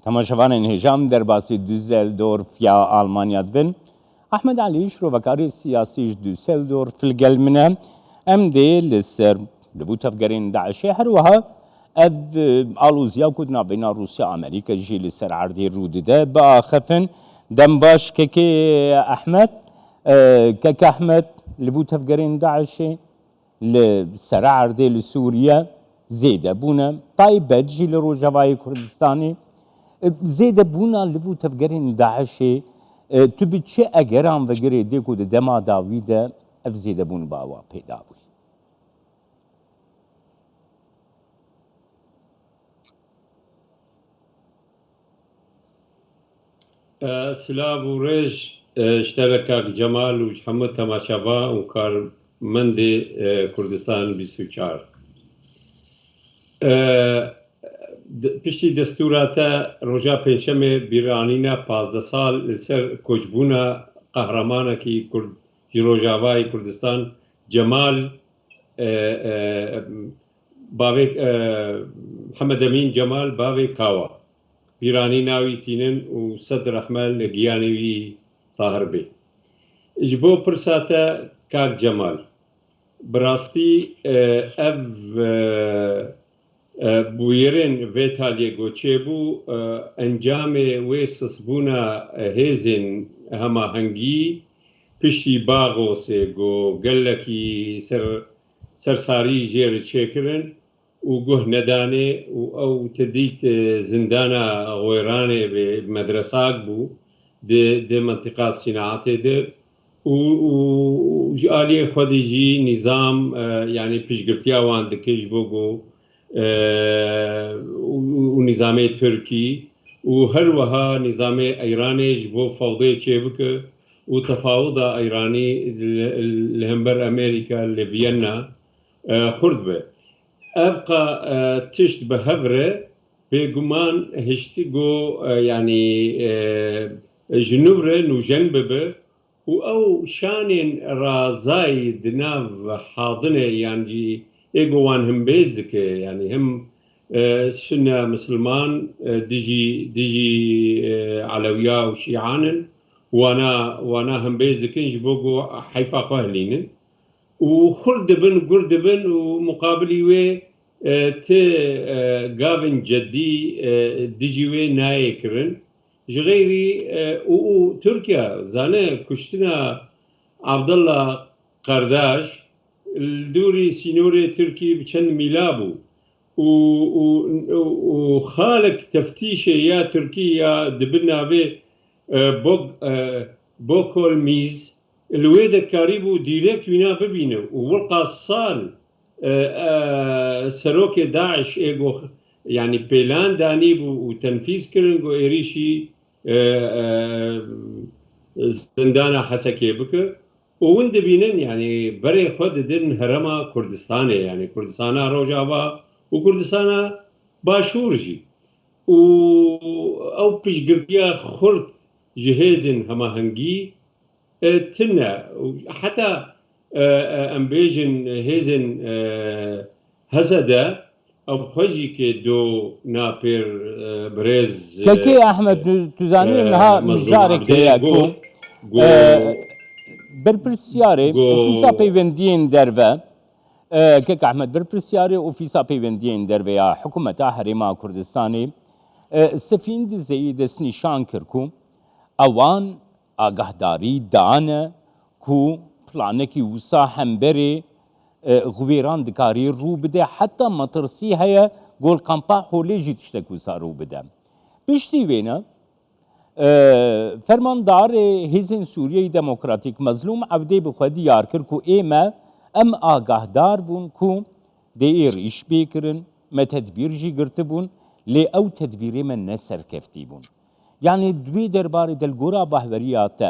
تماشاوان هجام در باسی دوزلدورف یا آلمانیا دبن احمد علی شروعکاری سیاسیش دوزلدورف الگلمنه ام دی لسر لبو تفگرین داعشی هر وها اف آلوزیا کدنا بین روسیا امریکا جی لسر عردی رودده با خفن دم باش که احمد که احمد لبو تفگرین داعشی لسر عردی لسوریا زیده بونه طایبت جی لروجوای کردستانی زیده بونا لبو تفگرین داعشی تو به چه اگرام وگری دیکو ده دما داویده اف زیده بون باوا پیدا بود سلام و ریج اشتركك جمال و محمد تماشاوا و کارمند کردستان 24 پشتی دستوراتا روژا پنجشنبه بیرانینا 15 سال لسر کوچبونا قهرمانکی روژاوای کردستان جمال باوی محمد امین جمال باوی کاوا بیرانی ناوی تینن و صدر احمل گیانوی طاهر بی اجبو پرساتا کاک جمال براستی اف بویرن ویتالیه گوچه بو انجام ویسس بونا هیزن هما هنگی پشتی باغو سه گو گلکی سرساری جیر چیکرن و گوه ندانه و او تدیت زندانا غویرانه به مدرساک بو ده منطقه صناعته ده و جالی خودی جی نظام يعني پیشگرتیا وان دکش بوگو و نظام ترکی و هر وها نظام ایرانی جبو فوضی چه بکه و تفاوض ایرانی لهمبر امریکا لفینا خرد به ابقى تشت بهفره بگمان هشتی گو يعني جنوبره نو جنب به و او شان رازای دناف حاضنه يعني ايجوان هم بيزك يعني هم سنة مسلمان ديجي علويا وشيعان وانا هم بيزك جبوجو حيفا قهلين وخرد بن قرد بن ومقابلي وي تي قابن جدي ديجي وي نايكرن جغيري تركيا زانه كشتنا عبد الله قرداش الدوري سينوري تركي بچند ميلابو وخالق تفتيش يا تركيا دبنا به بوكول ميز الويدا كاريبو ديريكت وينا ببينه وولقى الصال سروك داعش ايغو يعني بيلان دانيبو وتنفيذ كرنغو ايريشي زندانا حسكي بك ووند بينن يعني بري خود دن هرما كردستاني يعني كردستانا روجاوا وكردستانا باشورجي و او بيشقرقيا خرط جهازن هما هنجي تنا حتى امبيجن هيزن هزدا او خجي كدو نابير بريز كي احمد تزاني انها مشارك ياكم برپرسیاری اوفیسا پیوندین درve که احمد برپرسیاری اوفیسا پیوندین درve یا حکومت حرما کردستانی سفیند زید نشان کرکو اوان آگاهداری دانه کو پلانکی وسا همبری غویران دکاری رو بده حتی مترسی هیا گل کمپا هولیجی تشتک وسا رو بده بیشتی وینه فرماندار هیزن سوریه دموکراتیک مظلوم عبدی بخودی یار کرد کو ایمه ام آگاهدار بون کو دیر ایش بیکرن ما تدبیر جی گرت بون لی او تدبیری من نسر کفتی بون يعني دوی درباره دلگورا بحوریات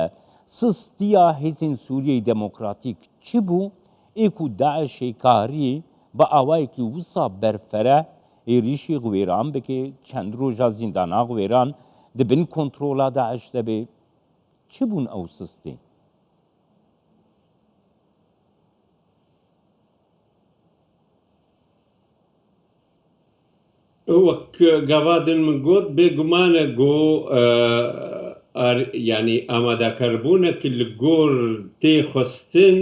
سستیا هیزن سوریه دموکراتیک چی بو ایکو داعش کاری با آوائی که وصا برفره ایریشی غویران بکه چند روژا زندانا غویران دبن کنترولا داعش دبی چی بون او سستی؟ وەک گاوادن من گوت بێگومانە گۆ يعني ئامادەکاربوونە لە گۆر تێخستن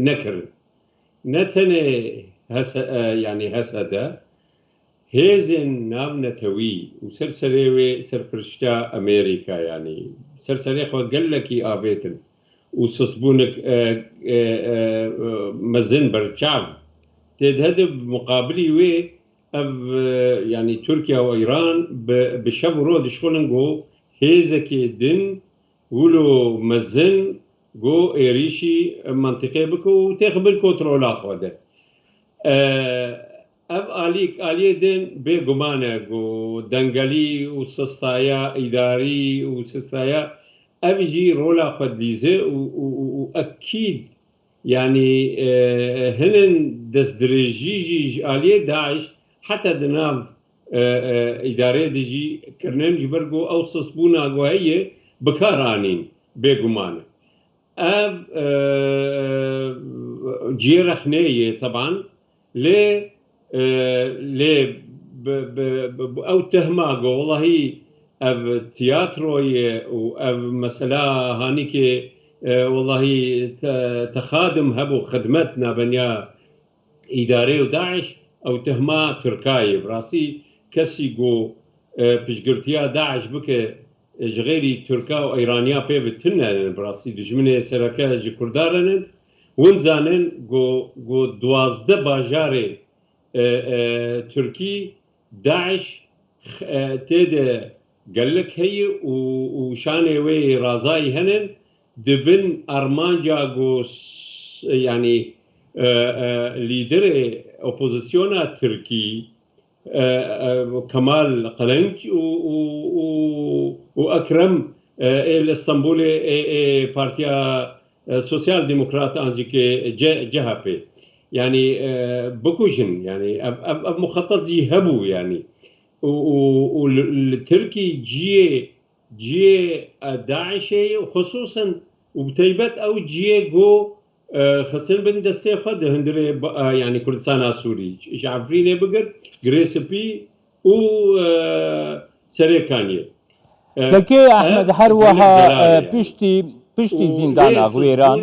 نەکردن نەتەنێ يعني هەسەدە هێزن ناونەتەوی و سەرسەرێوێ سەرپرشتا ئەمریکا يعني سەرسەرێخوا گەلێکی ئاوێتن و سسبوونک مەزن بەرچاو تێدهەدە مقابلی وێ يعني تركيا وإيران بشب رو دشخلن جو هيزكي دن ولو مزن جو إيريشي منطقة بكو تخبر كنترولا خوده آلية دن بيقمانة جو دنگلي وسستايا إداري وسستايا أبجي رولا خود ليزه وأكيد يعني هنن دستدرجيجي آلية داعش حتى دناف إدارة دجي كرنين جبرجو أو صصبونا جوهية بكارانين بيجمانة جيرخنية طبعا ليه أو تهما جو والله أب تياتروية وأب مثلا هانيك والله تخادم هبو خدمتنا بنيا إدارة وداعش أو تهما تركاي براسي كسي جو بشجرتيا داعش بك جغيري تركا وإيرانيا بيبتنا براسي دجمنة سركا جكردارن ونزانن جو دوازده باجاري تركي داعش تيدا قالك هي وشاني وي رازاي هنن دبن أرمانجا جو يعني ليدر اوبوزيسيونا تركي كمال قلنج واكرم الاسطنبولي بارتيا سوسيال ديمقراط انجيك جهبي يعني بكوجن يعني اب مخطط جي هبو يعني والتركي جي داعشي خصوصا وبتيبت او جي جو خسن بن دستي خد هندري يعني كردستان سوري جعفرين بقر جريسبي و سريكانيه لكي احمد هروها پشتی زندان اغویران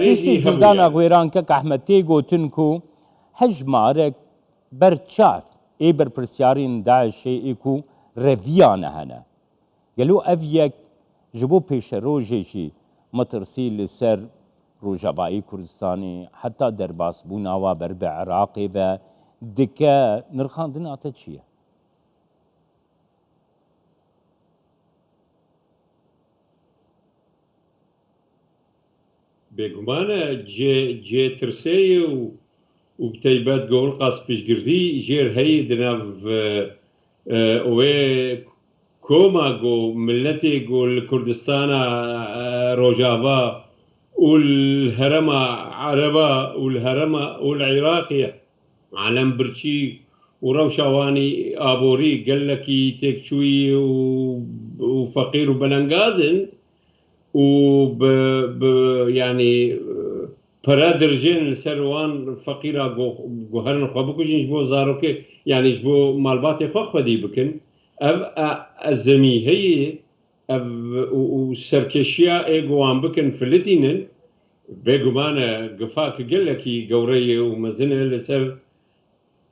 پشتی زندان اغویران که احمد تیگو تنکو هجمارك برچاف ای بر پرسیارین داعشی ایکو رویانه هنه یلو اویک جبو پیش روژیشی مترسی لسر روجاوایی کردستانی حتی درباس بوناوا بر به عراقی و دکه نرخاندن آتا چیه؟ بێگومانە جێترسەیە و بتەیبەت گۆڵ قاس پشگردی ژێر هەیە دناو ئەوێ کۆما گۆ ملەتێ گۆ لە کوردستانە ڕۆژاوا والهرم عربة والهرم والعراقية علم برشي وروشواني آبوري قال لك تكشوي وفقير وبلنغازن يعني برادرجين سروان فقيرة جوهرن قبوكوجين جبو زاروكي يعني جبو مالباتي فخ بدي بكن الزمي هي وسركشيا ايجوان بكن فلتينن بيجومانا قفاك قال لك جوري ومزنه لسر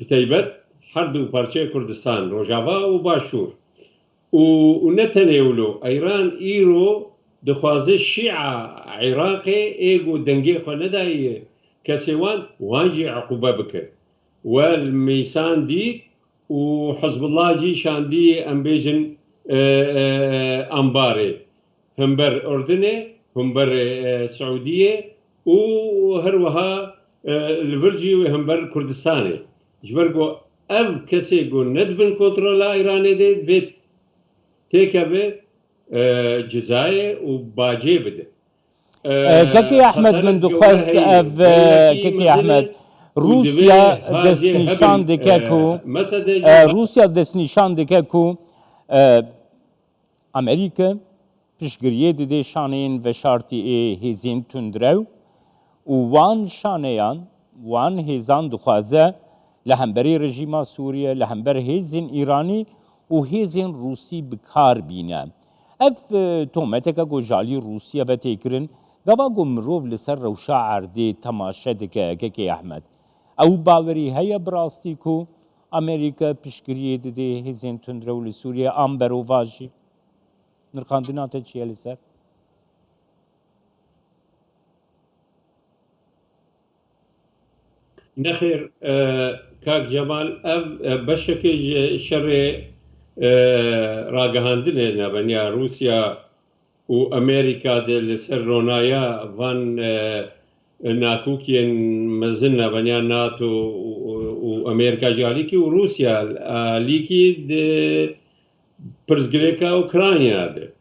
بتيبت حرب وبارشي كردستان روجافا وباشور ونتناولو ايران ايرو دخوازه الشيعة عراقي ايجو دنجي خنداي كسيوان وانجي عقوبة بك والميسان دي وحزب الله جي شان دي امبيجن امباري همبر اردني همبر سعودية وهروها الفرجي وهمبر كردستاني جبرقو اف كسيجو ندبن كنترولا ايراني دي فيت تيكابي جزاير وباجي بده كيكي احمد من دخوز كيكي احمد روسيا دست نشان دكاكو روسيا دست نشان دكاكو امريكا پشگریه دیده شانین و شارتی هزین تندرو و وان شانیان وان هزان دخوازه لهمبري رژیما سوریه لهمبر هیزن ایرانی و هیزن روسی بکار بینه اف تومتك جو جالي روسيا بتيكرن غوا جو مروف لسر روشا عردي تماشا دكا كي احمد او باوري هيا براستيكو امريكا بشكريه دي هزين تندرو لسوريا امبر وفاجي نرقاندينات تشي لسر نخير كاك جمال بشكل شر راگهاندنه نبنیا روسیا و امریکا دل سر رونایا وان ناکوکین مزن نبنیا ناتو و امریکا جالیکی و روسیا لیکی پرزگریکا اوکرانیا ده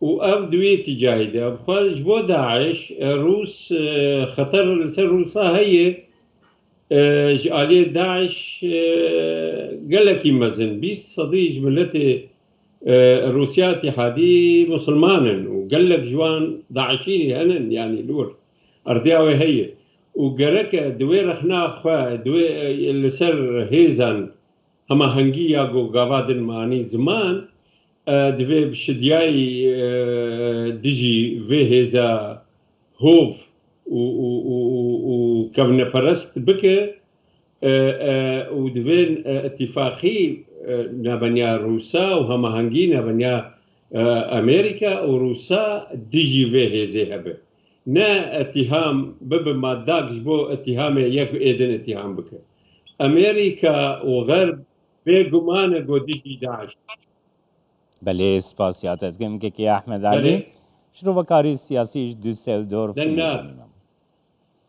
و اف دوی تجاهی ده بخواهد جبو داعش روس خطر لسر روسا هیه جالية داعش قالكي مزن 20 صديق ملتي روسيا اتحادي مسلمانا وقالك جوان داعشيني هنن يعني لور اردياوي هي وقالك دوي رخنا اخوا دوي اللي سر هيزان هما هنجيا جو قوادن ماني زمان دوي بشدياي ديجي في هيزا هوف وكفنا برست بك ودفين اتفاقي نبنيا روسا وهما هنجي نبنيا امريكا وروسا ديجي في هذه هبه نا اتهام بب ما داك جبو اتهام يك ايدن اتهام بك امريكا وغرب بجمان جو ديجي داعش بله سپاسیاتت كم كي احمد علي شنو بكاري سياسي دوسلدورف دنات